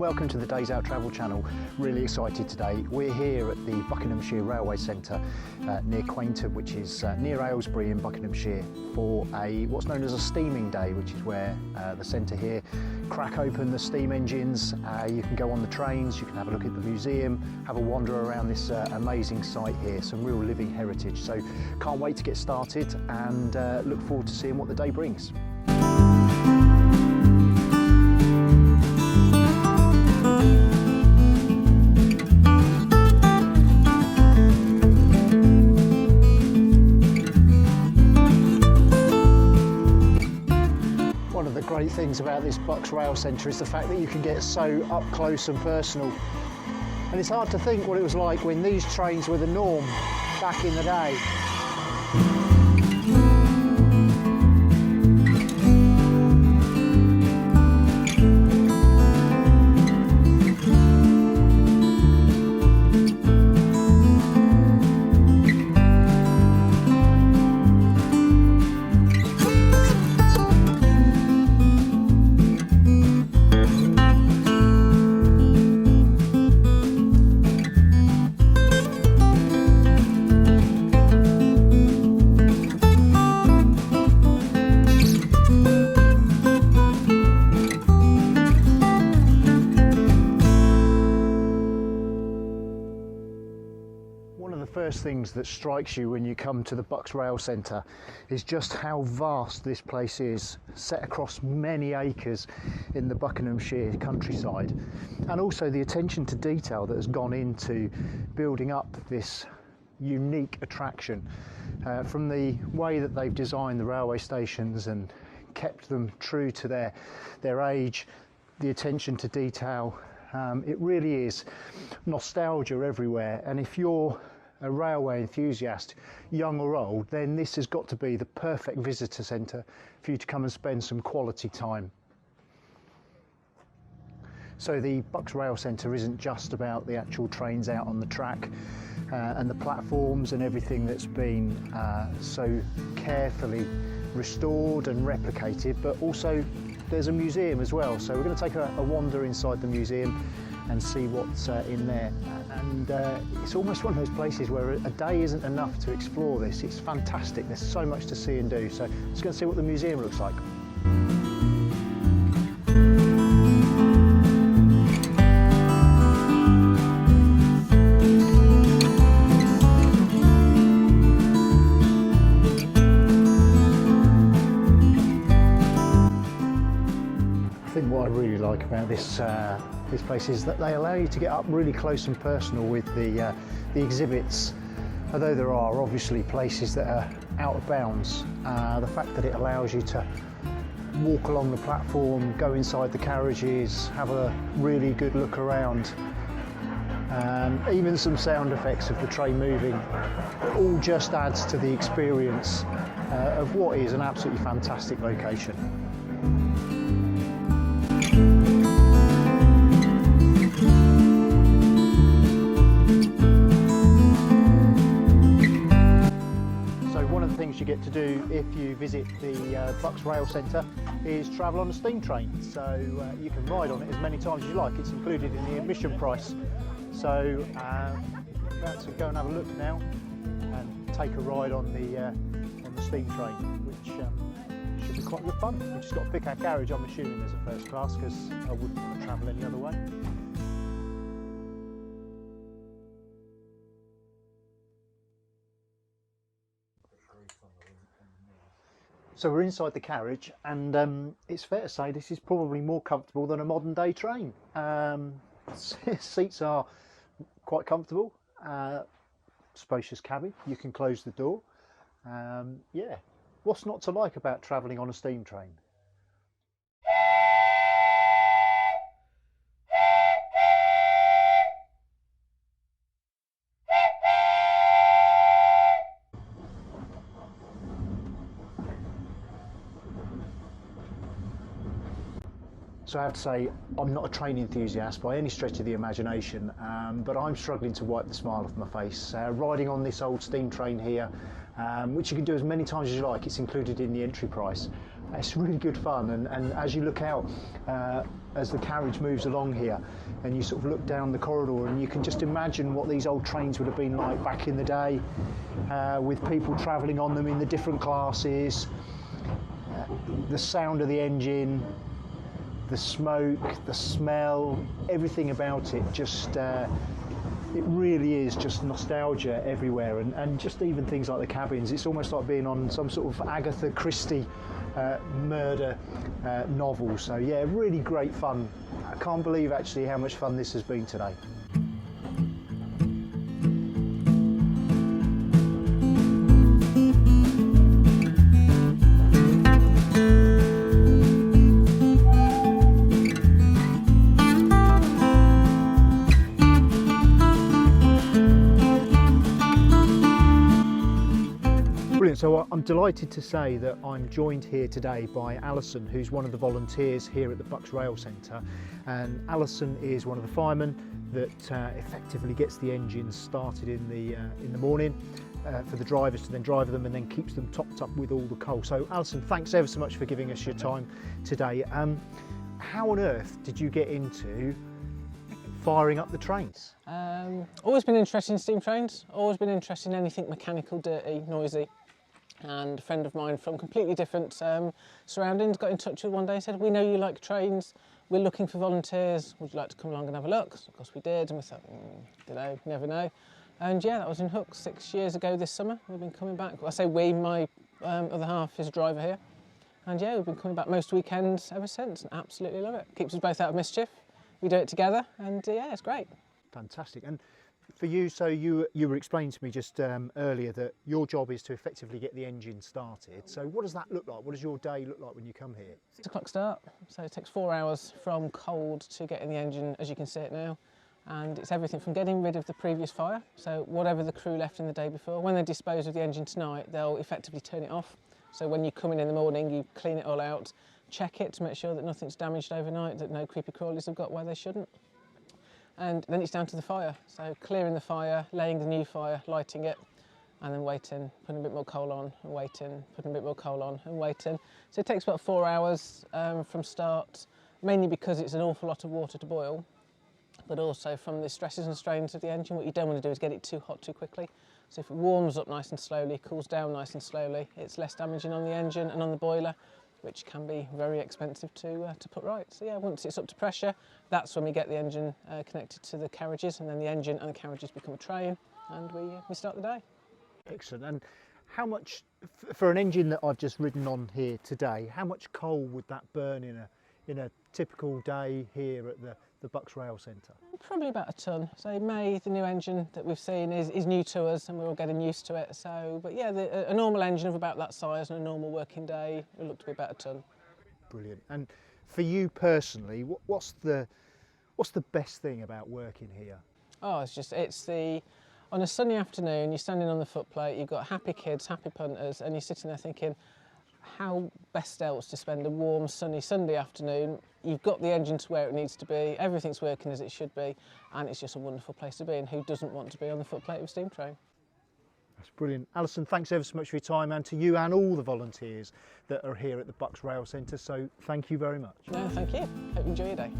welcome to the Days Out Travel channel. Really excited today. We're here at the Buckinghamshire Railway Centre near Quainton, which is near Aylesbury in Buckinghamshire, for what's known as a steaming day, which is where the centre here crack open the steam engines. You can go on the trains, you can have a look at the museum, have a wander around this amazing site here, some real living heritage. So can't wait to get started and look forward to seeing what the day brings. One of the great things about this Bucks Rail Centre is the fact that you can get so up close and personal. And it's hard to think what it was like when these trains were the norm back in the day. One of the first things that strikes you when you come to the Bucks Rail Centre is just how vast this place is, set across many acres in the Buckinghamshire countryside, and also the attention to detail that has gone into building up this unique attraction. From the way that they've designed the railway stations and kept them true to their age, the attention to detail, it really is nostalgia everywhere. And if you're a railway enthusiast, young or old, then this has got to be the perfect visitor centre for you to come and spend some quality time. So the Bucks Rail Centre isn't just about the actual trains out on the track and the platforms and everything that's been so carefully restored and replicated, but also there's a museum as well. So we're going to take a wander inside the museum and see what's in there. And it's almost one of those places where a day isn't enough to explore this. It's fantastic, there's so much to see and do. So let's go and see what the museum looks like. I think what I really like about this place is that they allow you to get up really close and personal with the exhibits. Although there are obviously places that are out of bounds, the fact that it allows you to walk along the platform, go inside the carriages, have a really good look around, even some sound effects of the train moving, it all just adds to the experience of what is an absolutely fantastic location. You get to do if you visit the Bucks Rail Centre is travel on a steam train, so you can ride on it as many times as you like. It's included in the admission price, so let's go and have a look now and take a ride on the steam train, which should be quite good fun. We've just got to pick our carriage. I'm assuming there's a first class because I wouldn't want to travel any other way. So we're inside the carriage, and it's fair to say this is probably more comfortable than a modern day train. Seats are quite comfortable, spacious cabin, you can close the door. Yeah, what's not to like about travelling on a steam train? So I have to say, I'm not a train enthusiast by any stretch of the imagination, but I'm struggling to wipe the smile off my face. Riding on this old steam train here, which you can do as many times as you like, it's included in the entry price. It's really good fun, and as you look out, as the carriage moves along here, and you sort of look down the corridor, and you can just imagine what these old trains would have been like back in the day, with people travelling on them in the different classes, the sound of the engine, the smoke, the smell, everything about it just it really is just nostalgia everywhere, and just even things like the cabins. It's almost like being on some sort of Agatha Christie murder novel. So yeah, really great fun. I can't believe actually how much fun this has been today. So I'm delighted to say that I'm joined here today by Alison, who's one of the volunteers here at the Bucks Rail Centre. And Alison is one of the firemen that effectively gets the engines started in the morning for the drivers to then drive them, and then keeps them topped up with all the coal. So Alison, thanks ever so much for giving us your time today. How on earth did you get into firing up the trains? Always been interested in steam trains, always been interested in anything mechanical, dirty, noisy. And a friend of mine from completely different surroundings got in touch with one day and said, "We know you like trains, we're looking for volunteers, would you like to come along and have a look?" So of course we did, and we thought, you know, never know. And yeah, that was in Hook 6 years ago this summer. We've been coming back. I say we, my other half is a driver here. And yeah, we've been coming back most weekends ever since, and absolutely love it. Keeps us both out of mischief. We do it together, and yeah, it's great. Fantastic. And for you, so you were explaining to me just earlier that your job is to effectively get the engine started. So what does that look like? What does your day look like when you come here? 6 o'clock start, so it takes 4 hours from cold to getting the engine as you can see it now. And it's everything from getting rid of the previous fire, so whatever the crew left in the day before. When they dispose of the engine tonight, they'll effectively turn it off. So when you come in the morning, you clean it all out, check it to make sure that nothing's damaged overnight, that no creepy crawlies have got where they shouldn't. And then it's down to the fire, so clearing the fire, laying the new fire, lighting it, and then waiting, putting a bit more coal on, and waiting, putting a bit more coal on, and waiting. So it takes about 4 hours from start, mainly because it's an awful lot of water to boil, but also from the stresses and strains of the engine. What you don't want to do is get it too hot too quickly. So if it warms up nice and slowly, cools down nice and slowly, it's less damaging on the engine and on the boiler, which can be very expensive to put right. So yeah, once it's up to pressure, that's when we get the engine connected to the carriages, and then the engine and the carriages become a train, and we start the day. Excellent. And how much, for an engine that I've just ridden on here today, how much coal would that burn in a typical day here at the Bucks Rail Centre? Probably about a tonne. So May, the new engine that we've seen, is new to us, and we're all getting used to it. So, but yeah, a normal engine of about that size on a normal working day will look to be about a tonne. Brilliant. And for you personally, what's the best thing about working here? Oh, it's on a sunny afternoon, you're standing on the footplate, you've got happy kids, happy punters, and you're sitting there thinking, how best else to spend a warm, sunny Sunday afternoon? You've got the engine to where it needs to be, everything's working as it should be, and it's just a wonderful place to be, and who doesn't want to be on the footplate of a steam train? That's brilliant. Alison, thanks ever so much for your time, and to you and all the volunteers that are here at the Bucks Rail Centre, so thank you very much. No, thank you. Hope you enjoy your day.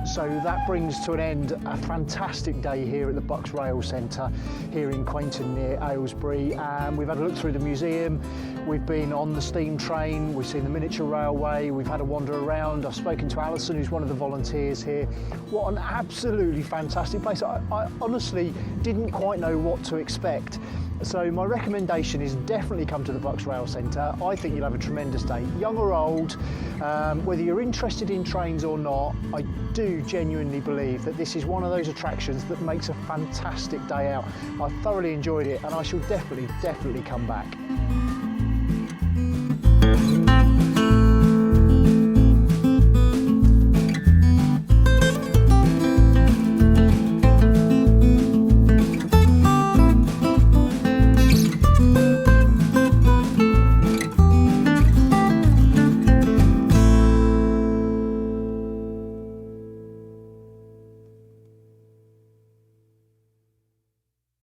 So that brings to an end a fantastic day here at the Bucks Rail Centre here in Quainton near Aylesbury. We've had a look through the museum, we've been on the steam train, we've seen the miniature railway, we've had a wander around. I've spoken to Alison, who's one of the volunteers here. What an absolutely fantastic place. I honestly didn't quite know what to expect. So my recommendation is definitely come to the Bucks Rail Centre. I think you'll have a tremendous day, young or old. Whether you're interested in trains or not, I do genuinely believe that this is one of those attractions that makes a fantastic day out. I thoroughly enjoyed it, and I shall definitely come back.